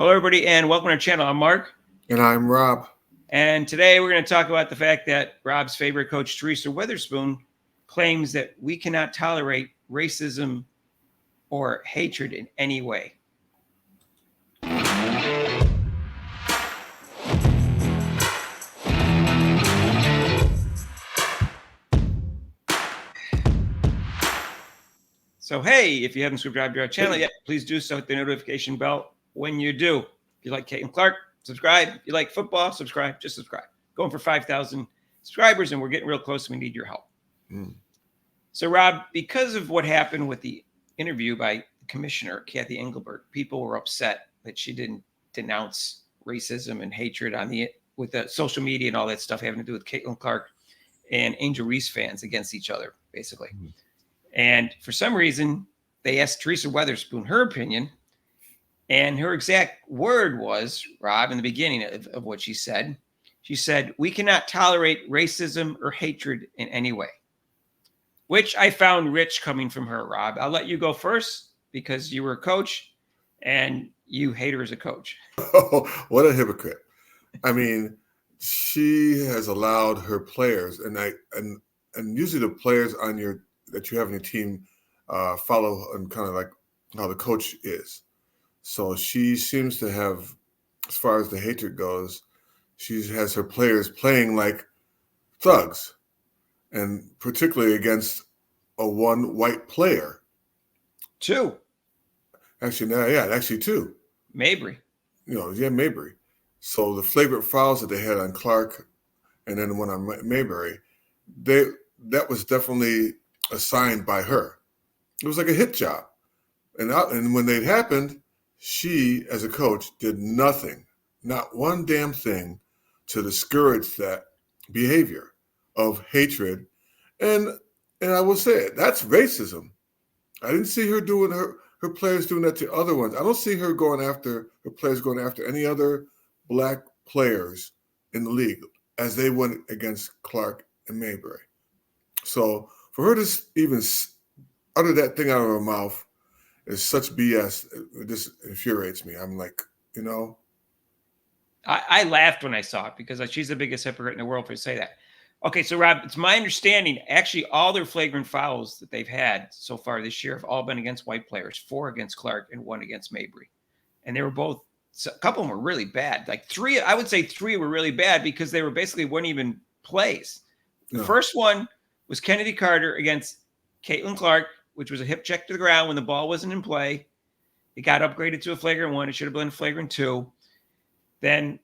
Hello, everybody, and welcome to our channel. I'm Mark. And I'm Rob. And today we're going to talk about the fact that Rob's favorite coach, Teresa Weatherspoon, claims that we cannot tolerate racism or hatred in any way. So, hey, if you haven't subscribed to our channel yet, please do so. Hit the notification bell when you do. If you like Caitlin Clark, subscribe. If you like football, subscribe. Just subscribe. Going for 5,000 subscribers, and we're getting real close. We need your help. So, Rob, because of what happened with the interview by Commissioner Kathy Engelbert, people were upset that she didn't denounce racism and hatred with the social media and all that stuff having to do with Caitlin Clark and Angel Reese fans against each other, basically. And for some reason, they asked Teresa Weatherspoon her opinion, and her exact word was, Rob, in the beginning of what she said, "We cannot tolerate racism or hatred in any way," which I found rich coming from her, Rob. I'll let you go first because you were a coach and you hate her as a coach. Oh, what a hypocrite. I mean, she has allowed her players, and usually the players that you have on your team follow and kind of like how the coach is. So she seems to have, as far as the hatred goes, she has her players playing like thugs, and particularly against one white player. Two. Actually two. Mabry. Mabry. So the flagrant fouls that they had on Clark and then the one on Mayberry, that was definitely assigned by her. It was like a hit job. And when they happened, she, as a coach, did nothing, not one damn thing to discourage that behavior of hatred. And I will say it, that's racism. I didn't see her doing her players doing that to other ones. I don't see her players going after any other black players in the league as they went against Clark and Mayberry. So for her to even utter that thing out of her mouth is such BS. It just infuriates me. I'm like, I laughed when I saw it because she's the biggest hypocrite in the world for to say that. Okay, so Rob, it's my understanding, actually, all their flagrant fouls that they've had so far this year have all been against white players, 4 against Clark and 1 against Mabry. And they were both, a couple of them were really bad. Like 3, I would say 3 were really bad because they weren't even plays. The first one was Kennedy Carter against Caitlin Clark, which was a hip check to the ground when the ball wasn't in play. It got upgraded to a flagrant 1. It should have been a flagrant 2. Then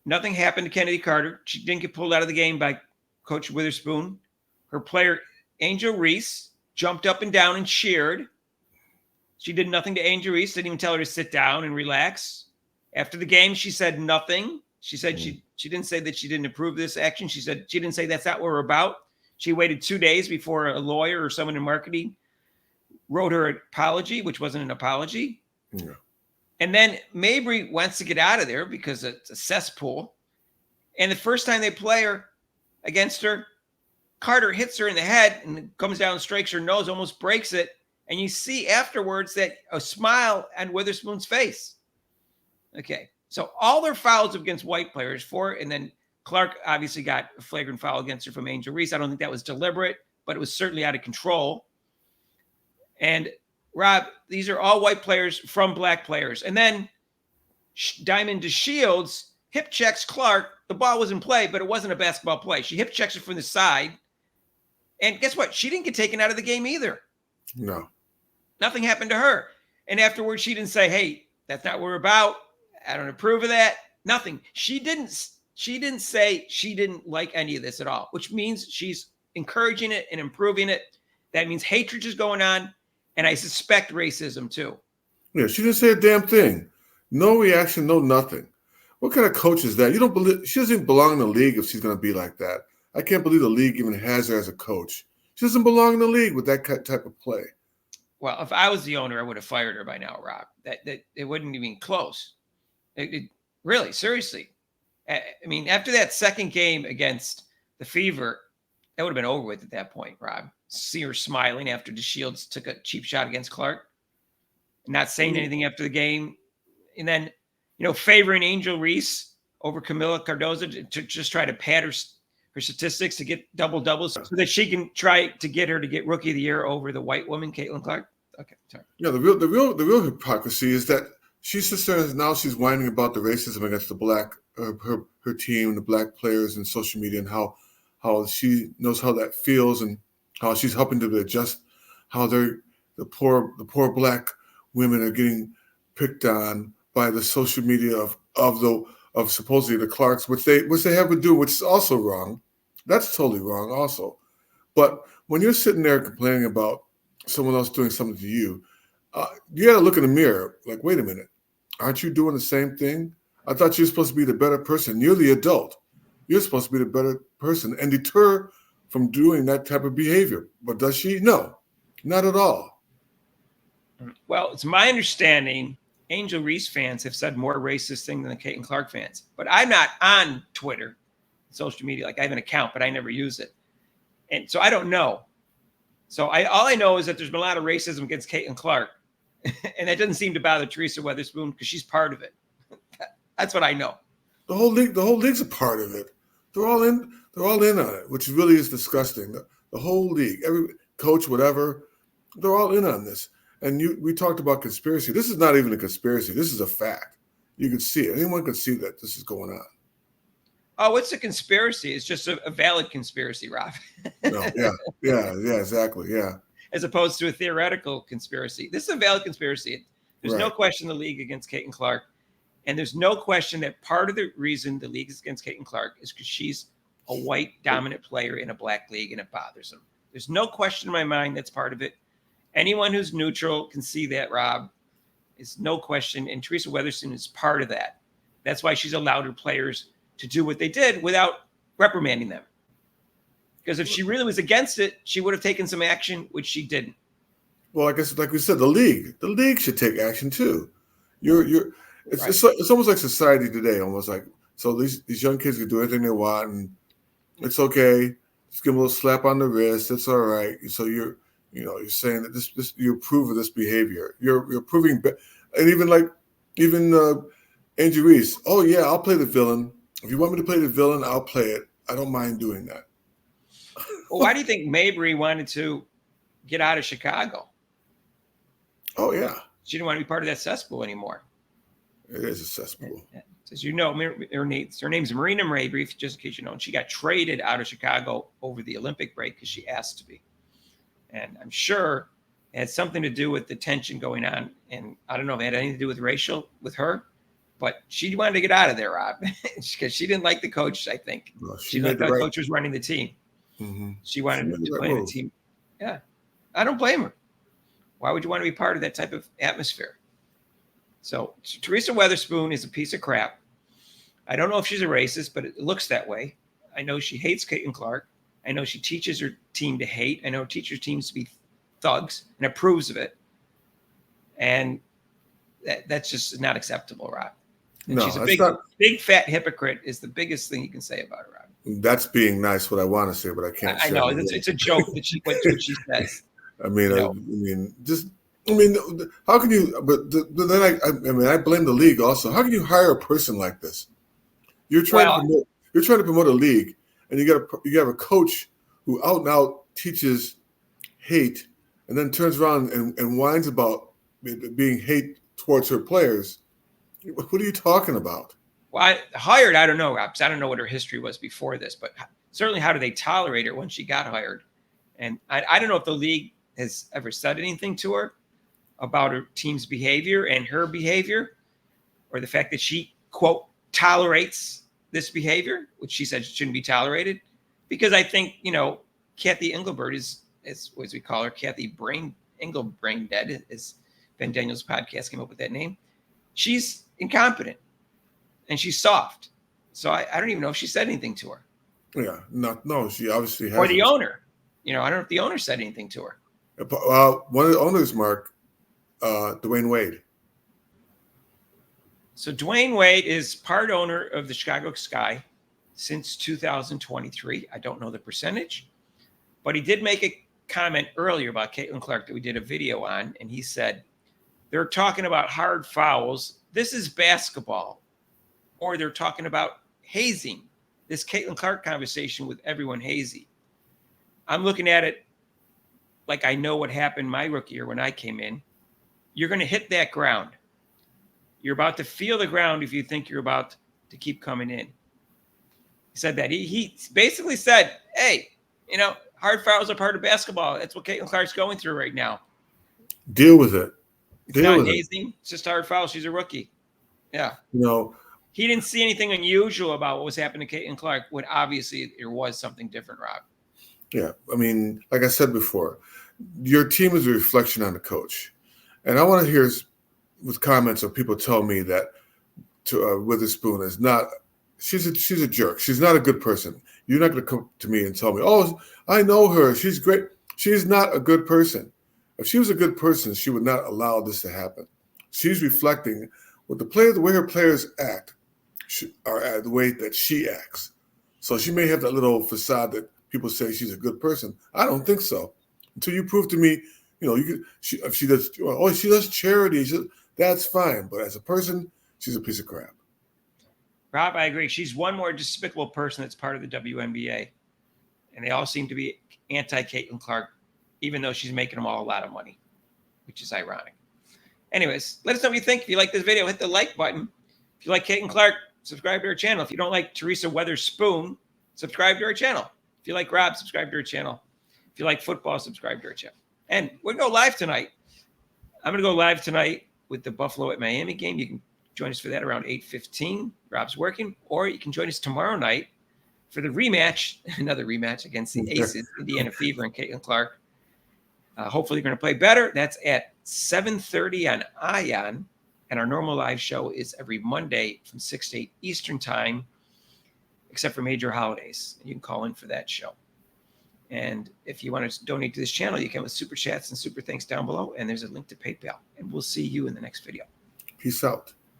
nothing happened to Kennedy Carter. She didn't get pulled out of the game by Coach Weatherspoon. Her player, Angel Reese, jumped up and down and cheered. She did nothing to Angel Reese, didn't even tell her to sit down and relax. After the game, she said nothing. She said she didn't say that she didn't approve this action. She said she didn't say that's not what we're about. She waited 2 days before a lawyer or someone in marketing wrote her an apology, which wasn't an apology. Yeah. And then Mabry wants to get out of there because it's a cesspool. And the first time they play her against her, Carter hits her in the head and comes down and strikes her nose, almost breaks it. And you see afterwards that a smile on Weatherspoon's face. Okay, so all their fouls against white players, 4, and then Clark obviously got a flagrant foul against her from Angel Reese. I don't think that was deliberate, but it was certainly out of control. And Rob, these are all white players from black players. And then Diamond DeShields hip checks Clark. The ball was in play, but it wasn't a basketball play. She hip checks her from the side. And guess what? She didn't get taken out of the game either. No. Nothing happened to her. And afterwards, she didn't say, hey, that's not what we're about. I don't approve of that. Nothing. She didn't say she didn't like any of this at all, which means she's encouraging it and improving it. That means hatred is going on. And I suspect racism too. Yeah, she didn't say a damn thing. No reaction, no nothing. What kind of coach is that? She doesn't even belong in the league if she's going to be like that. I can't believe the league even has her as a coach. She doesn't belong in the league with that type of play. Well, if I was the owner, I would have fired her by now, Rob. That it wouldn't even close. Really, seriously. I mean, after that second game against the Fever, that would have been over with at that point, Rob. See her smiling after DeShields took a cheap shot against Clark, not saying anything after the game. And then favoring Angel Reese over Camila Cardozo to just try to pad her statistics to get double doubles so that she can try to get her to get Rookie of the Year over the white woman, Caitlin Clark. Okay, sorry. Yeah, the real hypocrisy is that she sits there and now she's whining about the racism against the black her team, the black players in social media, and how she knows how that feels and how she's helping to adjust how the poor black women are getting picked on by the social media of supposedly the Clarks, which they have to do, which is also wrong. That's totally wrong, also. But when you're sitting there complaining about someone else doing something to you, you got to look in the mirror. Like, wait a minute, aren't you doing the same thing? I thought you were supposed to be the better person. You're the adult. You're supposed to be the better person and deter from doing that type of behavior. But does she? No, not at all. Well, it's my understanding Angel Reese fans have said more racist things than the Caitlin Clark fans. But I'm not on Twitter, social media. Like, I have an account, but I never use it. And so I don't know. So all I know is that there's been a lot of racism against Caitlin Clark. And that doesn't seem to bother Teresa Weatherspoon because she's part of it. That's what I know. The whole league's a part of it. They're all in on it, which really is disgusting. The whole league, every coach, whatever, they're all in on this. And we talked about conspiracy. This is not even a conspiracy. This is a fact. You can see it. Anyone can see that this is going on. Oh, it's a conspiracy. It's just a valid conspiracy, Rob. No, yeah, exactly, yeah. As opposed to a theoretical conspiracy. This is a valid conspiracy. There's Right. no question the league against Caitlin Clark. And there's no question that part of the reason the league is against Caitlin Clark is because she's a white dominant player in a black league and it bothers them. There's no question in my mind that's part of it. Anyone who's neutral can see that, Rob. It's no question. And Teresa Weatherspoon is part of that. That's why she's allowed her players to do what they did without reprimanding them. Because if she really was against it, she would have taken some action, which she didn't. Well, I guess, like we said, the league should take action too. It's Right. it's almost like society today, almost like, so these young kids can do anything they want and it's okay. Just give them a little slap on the wrist. It's all right. So you're saying that this you approve of this behavior. You're approving, and even Angie Reese. Oh yeah, I'll play the villain. If you want me to play the villain, I'll play it. I don't mind doing that. Well, why do you think Mabry wanted to get out of Chicago? Oh yeah, She didn't want to be part of that cesspool anymore. it is a cesspool. As you know, her name's Marina Mabry, just in case you know. And she got traded out of Chicago over the Olympic break because she asked to be. And I'm sure it had something to do with the tension going on. And I don't know if it had anything to do with her, but she wanted to get out of there, Rob, because she didn't like the coach, I think. No, She thought the coach was running the team. Mm-hmm. She wanted to play the team. Yeah, I don't blame her. Why would you want to be part of that type of atmosphere? So Teresa Weatherspoon is a piece of crap. I don't know if she's a racist, but it looks that way. I know she hates Caitlin Clark. I know she teaches her team to hate. I know teaches teams to be thugs and approves of it. And that's just not acceptable, Rob. And No, she's a big fat hypocrite is the biggest thing you can say about her, Rob. That's being nice. What I want to say, but I can't. I know it's a joke that she says. I mean, how can you? But then I blame the league also. How can you hire a person like this? You're trying to promote a league, and you have a coach who out and out teaches hate, and then turns around and whines about being hate towards her players. What are you talking about? Well, hired, I don't know, Rob, because I don't know what her history was before this, but certainly how do they tolerate her when she got hired? And I don't know if the league has ever said anything to her about her team's behavior and her behavior, or the fact that she, quote, tolerates this behavior, which she said shouldn't be tolerated. Because I think, Kathy Engelbert is as we call her, Kathy Brain Dead, as Ben Daniels' podcast came up with that name. She's incompetent and she's soft. So I don't even know if she said anything to her. Yeah, no, she obviously hasn't. Or the owner. I don't know if the owner said anything to her. One of the owners, Mark, Dwayne Wade. So Dwayne Wade is part owner of the Chicago Sky since 2023. I don't know the percentage, but he did make a comment earlier about Caitlin Clark that we did a video on, and he said they're talking about hard fouls this is basketball, or they're talking about hazing. This Caitlin Clark conversation with everyone hazy. I'm looking at it like I know what happened my rookie year when I came in. You're going to hit that ground. You're about to feel the ground if you think you're about to keep coming in. He said that. He basically said, hey, hard fouls are part of basketball. That's what Caitlin Clark's going through right now. Deal with it. It's not hazing. It's just hard foul. She's a rookie. Yeah. He didn't see anything unusual about what was happening to Caitlin Clark, when obviously there was something different, Rob. Yeah. I mean, like I said before, your team is a reflection on the coach. And I want to hear with comments of people tell me that Weatherspoon is not, she's a jerk. She's not a good person. You're not going to come to me and tell me, oh, I know her. She's great. She's not a good person. If she was a good person, she would not allow this to happen. She's reflecting what the way her players act are the way that she acts. So she may have that little facade that people say she's a good person. I don't think so. Until you prove to me, if she does charity, that's fine. But as a person, she's a piece of crap. Rob, I agree. She's one more despicable person that's part of the WNBA. And they all seem to be anti-Caitlin Clark, even though she's making them all a lot of money, which is ironic. Anyways, let us know what you think. If you like this video, hit the like button. If you like Caitlin Clark, subscribe to our channel. If you don't like Teresa Weatherspoon, subscribe to our channel. If you like Rob, subscribe to our channel. If you like football, subscribe to our channel. And we're going to go live tonight. I'm going to go live tonight with the Buffalo at Miami game. You can join us for that around 8:15. Rob's working. Or you can join us tomorrow night for the rematch, another rematch against the Aces, Indiana Fever and Caitlin Clark. Hopefully you're going to play better. That's at 7:30 on ION. And our normal live show is every Monday from 6 to 8 Eastern time, except for major holidays. You can call in for that show. And if you want to donate to this channel, you can with super chats and super thanks down below. And there's a link to PayPal. And we'll see you in the next video. Peace out.